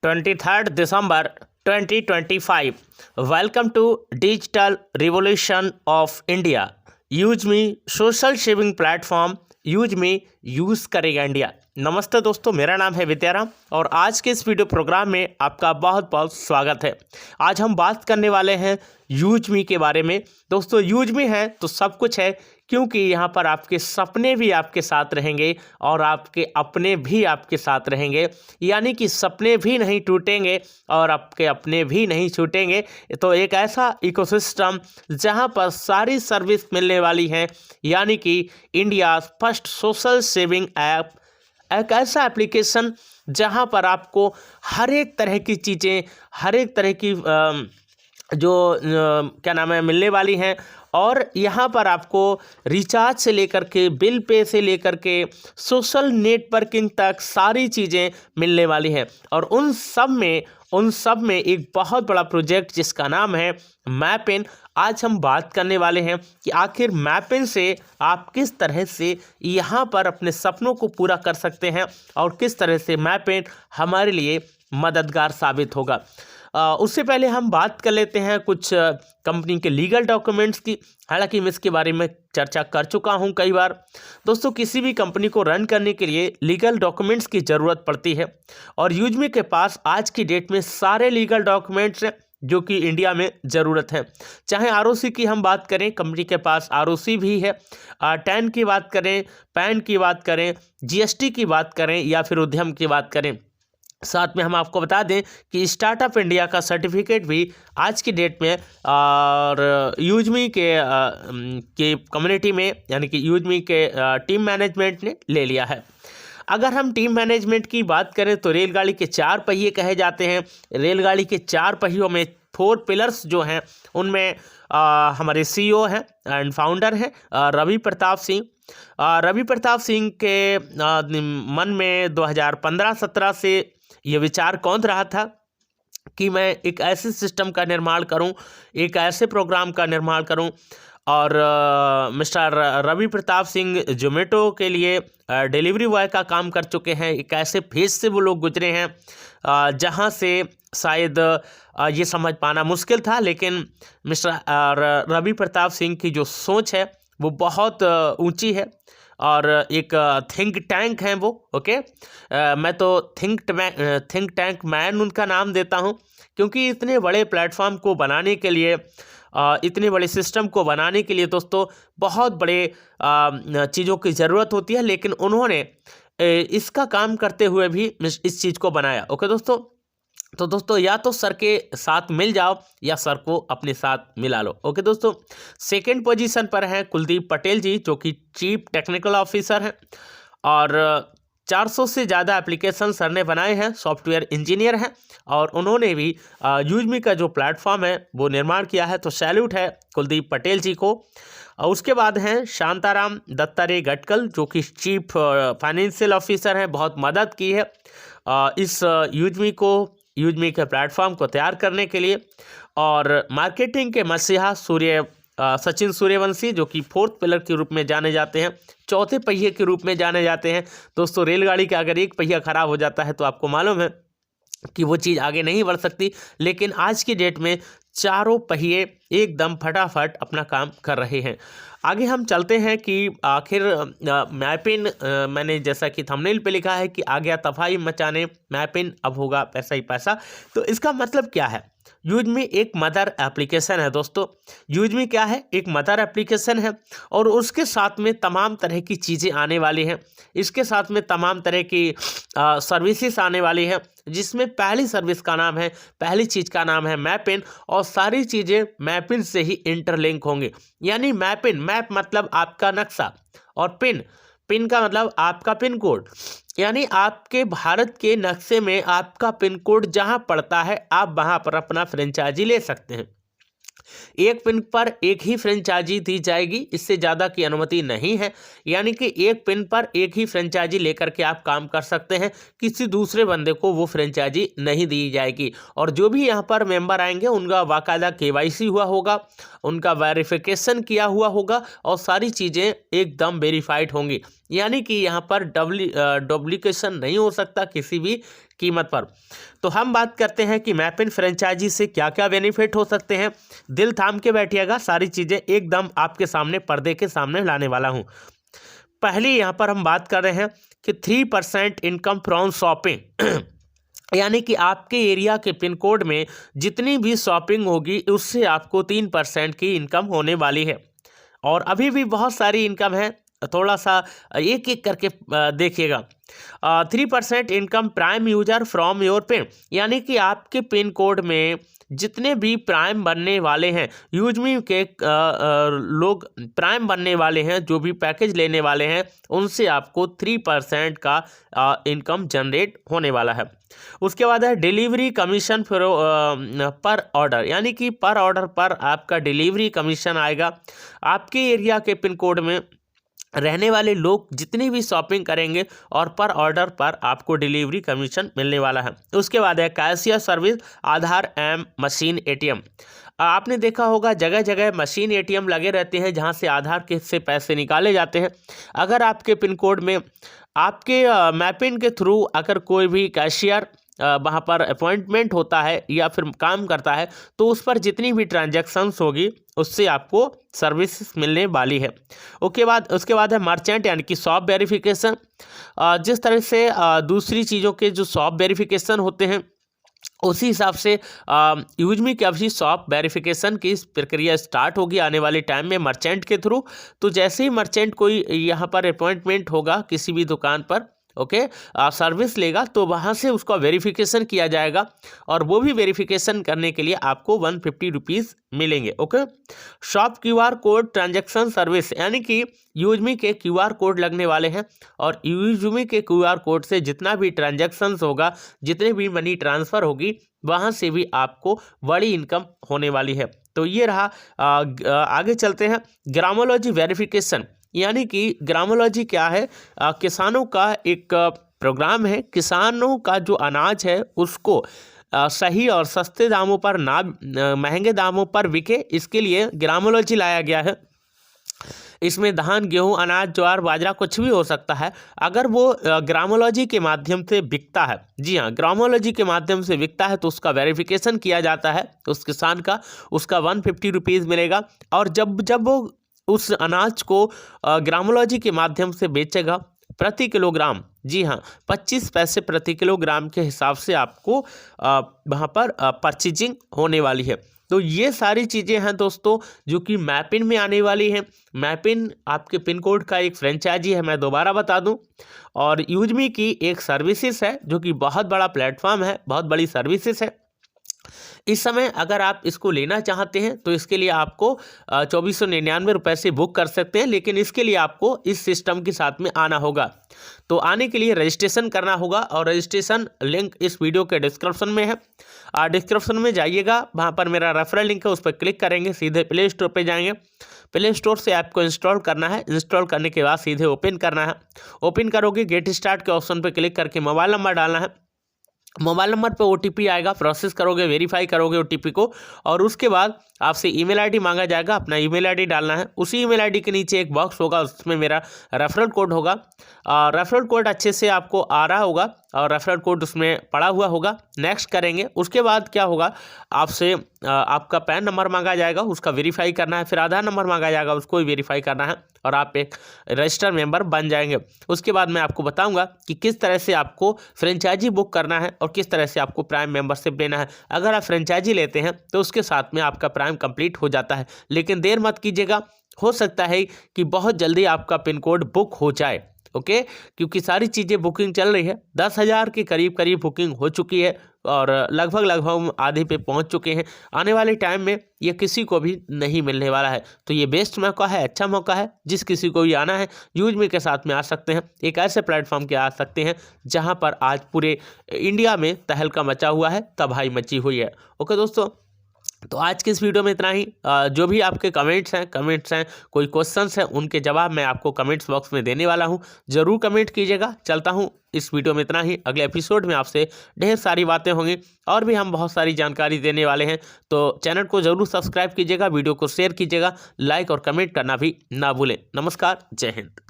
23rd December 2025. Welcome to Digital Revolution of India. Use me social shaving platform use me use करेगा India. नमस्ते दोस्तों, मेरा नाम है विद्याराम और आज के इस वीडियो प्रोग्राम में आपका बहुत बहुत स्वागत है। आज हम बात करने वाले हैं यूज मी के बारे में। दोस्तों, यूज मी है तो सब कुछ है, क्योंकि यहाँ पर आपके सपने भी आपके साथ रहेंगे और आपके अपने भी आपके साथ रहेंगे। यानी कि सपने भी नहीं टूटेंगे और आपके अपने भी नहीं छूटेंगे। तो एक ऐसा इकोसिस्टम जहाँ पर सारी सर्विस मिलने वाली है, यानी कि India first social saving app, एक ऐसा एप्लीकेशन जहाँ पर आपको हर एक तरह की चीज़ें, हर एक तरह की क्या नाम है मिलने वाली हैं। और यहाँ पर आपको रिचार्ज से लेकर के बिल पे से लेकर के सोशल नेटवर्किंग तक सारी चीज़ें मिलने वाली हैं। और उन सब में एक बहुत बड़ा प्रोजेक्ट जिसका नाम है मैपिन। आज हम बात करने वाले हैं कि आखिर मैपिन से आप किस तरह से यहाँ पर अपने सपनों को पूरा कर सकते हैं और किस तरह से मैपिन हमारे लिए मददगार साबित होगा। उससे पहले हम बात कर लेते हैं कुछ कंपनी के लीगल डॉक्यूमेंट्स की। हालांकि मैं इसके बारे में चर्चा कर चुका हूं कई बार। दोस्तों, किसी भी कंपनी को रन करने के लिए लीगल डॉक्यूमेंट्स की ज़रूरत पड़ती है और यूजमी के पास आज की डेट में सारे लीगल डॉक्यूमेंट्स हैं जो कि इंडिया में ज़रूरत है। चाहे आरओसी की हम बात करें, कंपनी के पास आरओसी भी है, टैन की बात करें, पैन की बात करें, जीएसटी की बात करें या फिर उद्यम की बात करें। साथ में हम आपको बता दें कि स्टार्टअप इंडिया का सर्टिफिकेट भी आज की डेट में और यूजमी के कम्युनिटी में, यानी कि यूजमी के टीम मैनेजमेंट ने ले लिया है। अगर हम टीम मैनेजमेंट की बात करें तो रेलगाड़ी के 4 पहिए कहे जाते हैं। रेलगाड़ी के 4 पहियों में 4 पिलर्स जो हैं उनमें हमारे सीईओ हैं एंड फाउंडर हैं रवि प्रताप सिंह। रवि प्रताप सिंह के मन में 2015-17 से ये विचार कौंध रहा था कि मैं एक ऐसे सिस्टम का निर्माण करूं, एक ऐसे प्रोग्राम का निर्माण करूं। और मिस्टर रवि प्रताप सिंह जोमेटो के लिए डिलीवरी बॉय का काम कर चुके हैं। एक ऐसे फेज से वो लोग गुजरे हैं जहां से शायद ये समझ पाना मुश्किल था, लेकिन मिस्टर रवि प्रताप सिंह की जो सोच है वो बहुत ऊंची है और एक थिंक टैंक हैं वो। ओके, मैं तो थिंक टैंक मैन उनका नाम देता हूं, क्योंकि इतने बड़े प्लेटफॉर्म को बनाने के लिए, इतने बड़े सिस्टम को बनाने के लिए दोस्तों बहुत बड़े चीज़ों की ज़रूरत होती है, लेकिन उन्होंने इसका काम करते हुए भी इस चीज़ को बनाया। ओके दोस्तों, तो दोस्तों या तो सर के साथ मिल जाओ या सर को अपने साथ मिला लो। ओके दोस्तों, सेकंड पोजीशन पर हैं कुलदीप पटेल जी, जो कि चीफ टेक्निकल ऑफिसर हैं और 400 से ज़्यादा एप्लीकेशन सर ने बनाए हैं, सॉफ्टवेयर इंजीनियर हैं और उन्होंने भी यूजमी का जो प्लेटफॉर्म है वो निर्माण किया है। तो सैल्यूट है कुलदीप पटेल जी को। और उसके बाद हैं शांताराम दत्तारे गटकल, जो कि चीफ फाइनेंशियल ऑफिसर हैं। बहुत मदद की है इस यूजमी के प्लेटफॉर्म को तैयार करने के लिए। और मार्केटिंग के मसीहा सचिन सूर्यवंशी, जो कि 4th पिलर के रूप में जाने जाते हैं, 4थे पहिए के रूप में जाने जाते हैं। दोस्तों, रेलगाड़ी का अगर एक पहिया खराब हो जाता है तो आपको मालूम है कि वो चीज़ आगे नहीं बढ़ सकती, लेकिन आज की डेट में चारों पहिए एकदम फटाफट अपना काम कर रहे हैं। आगे हम चलते हैं कि आखिर मैपिन, मैंने जैसा कि थंबनेल पे लिखा है कि आ गया तबाही मचाने मैपिन, अब होगा पैसा ही पैसा। तो इसका मतलब क्या है? यूजमी एक मदर एप्लीकेशन है दोस्तों। यूजमी क्या है? एक मदर एप्लीकेशन है और उसके साथ में तमाम तरह की चीज़ें आने वाली हैं। इसके साथ में तमाम तरह की सर्विसेज आने वाली हैं, जिसमें पहली सर्विस का नाम है, पहली चीज़ का नाम है मैपिन और सारी चीज़ें मैपिन से ही इंटरलिंक होंगी। यानी मैप मतलब आपका नक्शा और पिन का मतलब आपका पिन कोड। यानी आपके भारत के नक्शे में आपका पिन कोड जहां पड़ता है, आप वहां पर अपना फ्रेंचाइजी ले सकते हैं। एक पिन पर एक ही फ्रेंचाइजी दी जाएगी, इससे ज़्यादा की अनुमति नहीं है। यानी कि एक पिन पर एक ही फ्रेंचाइजी लेकर के आप काम कर सकते हैं, किसी दूसरे बंदे को वो फ्रेंचाइजी नहीं दी जाएगी। और जो भी यहाँ पर मेंबर आएंगे उनका बाकायदा केवाईसी हुआ होगा, उनका वेरिफिकेशन किया हुआ होगा और सारी चीज़ें एकदम वेरीफाइड होंगी। यानी कि यहाँ पर डुप्लीकेशन नहीं हो सकता किसी भी कीमत पर। तो हम बात करते हैं कि मैपिन फ्रेंचाइजी से क्या क्या बेनिफिट हो सकते हैं। दिल थाम के बैठिएगा, सारी चीज़ें एकदम आपके सामने पर्दे के सामने लाने वाला हूँ। पहली यहाँ पर हम बात कर रहे हैं कि 3% इनकम फ्रॉम शॉपिंग यानी कि आपके एरिया के पिन कोड में जितनी भी शॉपिंग होगी उससे आपको 3% की इनकम होने वाली है। और अभी भी बहुत सारी इनकम है, थोड़ा सा एक एक करके देखिएगा। 3% income prime user from your pin, यानी कि आपके पिन कोड में जितने भी प्राइम बनने वाले हैं, यूजमी के लोग प्राइम बनने वाले हैं, जो भी पैकेज लेने वाले हैं, उनसे आपको 3% का इनकम जनरेट होने वाला है। उसके बाद है डिलीवरी कमीशन पर ऑर्डर, यानी कि पर ऑर्डर पर आपका डिलीवरी कमीशन आएगा। आपके एरिया के पिन कोड में रहने वाले लोग जितनी भी शॉपिंग करेंगे और पर ऑर्डर पर आपको डिलीवरी कमीशन मिलने वाला है। उसके बाद है कैशियर सर्विस, आधार एम मशीन एटीएम। आपने देखा होगा जगह जगह मशीन एटीएम लगे रहते हैं जहां से आधार के से पैसे निकाले जाते हैं। अगर आपके पिन कोड में आपके मैपिन के थ्रू अगर कोई भी कैशियर वहाँ पर अपॉइंटमेंट होता है या फिर काम करता है, तो उस पर जितनी भी ट्रांजैक्शंस होगी उससे आपको सर्विस मिलने वाली है। उसके बाद है मर्चेंट, यानी कि शॉप वेरिफिकेशन। जिस तरह से दूसरी चीज़ों के जो शॉप वेरिफिकेशन होते हैं, उसी हिसाब से यूजमी की अभी शॉप वेरिफिकेशन की प्रक्रिया स्टार्ट होगी आने वाले टाइम में मर्चेंट के थ्रू। तो जैसे ही मर्चेंट कोई यहाँ पर अपॉइंटमेंट होगा किसी भी दुकान पर, ओके, सर्विस लेगा, तो वहाँ से उसका वेरिफिकेशन किया जाएगा और वो भी वेरिफिकेशन करने के लिए आपको 150 रुपीज़ मिलेंगे। Okay, shop QR code transaction service, यानी कि यूजमी के क्यूआर कोड लगने वाले हैं और यूजमी के क्यूआर कोड से जितना भी ट्रांजैक्शंस होगा, जितने भी मनी ट्रांसफ़र होगी, वहाँ से भी आपको बड़ी इनकम होने वाली है। तो ये रहा। आगे चलते हैं। ग्रामोलॉजी वेरिफिकेशन, यानी कि ग्रामोलॉजी क्या है? किसानों का एक प्रोग्राम है। किसानों का जो अनाज है उसको सही और सस्ते दामों पर ना महंगे दामों पर बिके, इसके लिए ग्रामोलॉजी लाया गया है। इसमें धान, गेहूं, अनाज, ज्वार, बाजरा कुछ भी हो सकता है। अगर वो ग्रामोलॉजी के माध्यम से बिकता है, जी हाँ, ग्रामोलॉजी के माध्यम से बिकता है, तो उसका वेरिफिकेशन किया जाता है। उस किसान का उसका 150 रुपीज़ मिलेगा। और जब वो उस अनाज को ग्रामोलॉजी के माध्यम से बेचेगा, प्रति किलोग्राम, जी हाँ, 25 पैसे प्रति किलोग्राम के हिसाब से आपको वहाँ पर परचेजिंग होने वाली है। तो ये सारी चीज़ें हैं दोस्तों जो कि मैपिन में आने वाली हैं। मैपिन आपके पिन कोड का एक फ्रेंचाइजी है, मैं दोबारा बता दूं, और यूजमी की एक सर्विसेज है जो कि बहुत बड़ा प्लेटफॉर्म है, बहुत बड़ी सर्विसेज है। इस समय अगर आप इसको लेना चाहते हैं तो इसके लिए आपको 2499 रुपये से बुक कर सकते हैं, लेकिन इसके लिए आपको इस सिस्टम के साथ में आना होगा। तो आने के लिए रजिस्ट्रेशन करना होगा और रजिस्ट्रेशन लिंक इस वीडियो के डिस्क्रिप्शन में है। डिस्क्रिप्शन में जाइएगा, वहाँ पर मेरा रेफरल लिंक है, उस पर क्लिक करेंगे, सीधे प्ले स्टोर पर जाएंगे। प्ले स्टोर से ऐप को इंस्टॉल करना है। इंस्टॉल करने के बाद सीधे ओपन करना है। ओपन करोगे, गेट स्टार्ट के ऑप्शन पर क्लिक करके मोबाइल नंबर डालना है। मोबाइल नंबर पे OTP आएगा, प्रोसेस करोगे, वेरीफाई करोगे OTP को, और उसके बाद आपसे ईमेल आईडी मांगा जाएगा, अपना ईमेल आईडी डालना है। उसी ईमेल आईडी के नीचे एक बॉक्स होगा, उसमें मेरा रेफरल कोड होगा। रेफरल कोड अच्छे से आपको आ रहा होगा और रेफरल कोड उसमें पड़ा हुआ होगा। नेक्स्ट करेंगे। उसके बाद क्या होगा, आपसे आपका पैन नंबर मांगा जाएगा, उसका वेरीफाई करना है। फिर आधार नंबर मांगा जाएगा, उसको भी वेरीफाई करना है और आप एक रजिस्टर्ड मेंबर बन जाएंगे। उसके बाद मैं आपको बताऊंगा कि किस तरह से आपको फ्रेंचाइजी बुक करना है और किस तरह से आपको प्राइम मेंबरशिप लेना है। अगर आप फ्रेंचाइजी लेते हैं तो उसके साथ में आपका प्राइम कंप्लीट हो जाता है, लेकिन देर मत कीजिएगा, हो सकता है कि बहुत जल्दी आपका पिन कोड बुक हो जाए। ओके, क्योंकि सारी चीज़ें बुकिंग चल रही है। 10,000 के करीब बुकिंग हो चुकी है और लगभग आधे पे पहुंच चुके हैं। आने वाले टाइम में ये किसी को भी नहीं मिलने वाला है। तो ये बेस्ट मौका है, अच्छा मौका है। जिस किसी को भी आना है, यूजमी के साथ में आ सकते हैं। एक ऐसे प्लेटफॉर्म के आ सकते हैं जहां पर आज पूरे इंडिया में तहलका मचा हुआ है, तबाही मची हुई है। ओके दोस्तों, तो आज के इस वीडियो में इतना ही। जो भी आपके कमेंट्स हैं, कोई क्वेश्चंस हैं, उनके जवाब मैं आपको कमेंट्स बॉक्स में देने वाला हूं। ज़रूर कमेंट कीजिएगा। चलता हूं, इस वीडियो में इतना ही। अगले एपिसोड में आपसे ढेर सारी बातें होंगी और भी हम बहुत सारी जानकारी देने वाले हैं। तो चैनल को ज़रूर सब्सक्राइब कीजिएगा, वीडियो को शेयर कीजिएगा, लाइक और कमेंट करना भी ना भूलें। नमस्कार, जय हिंद।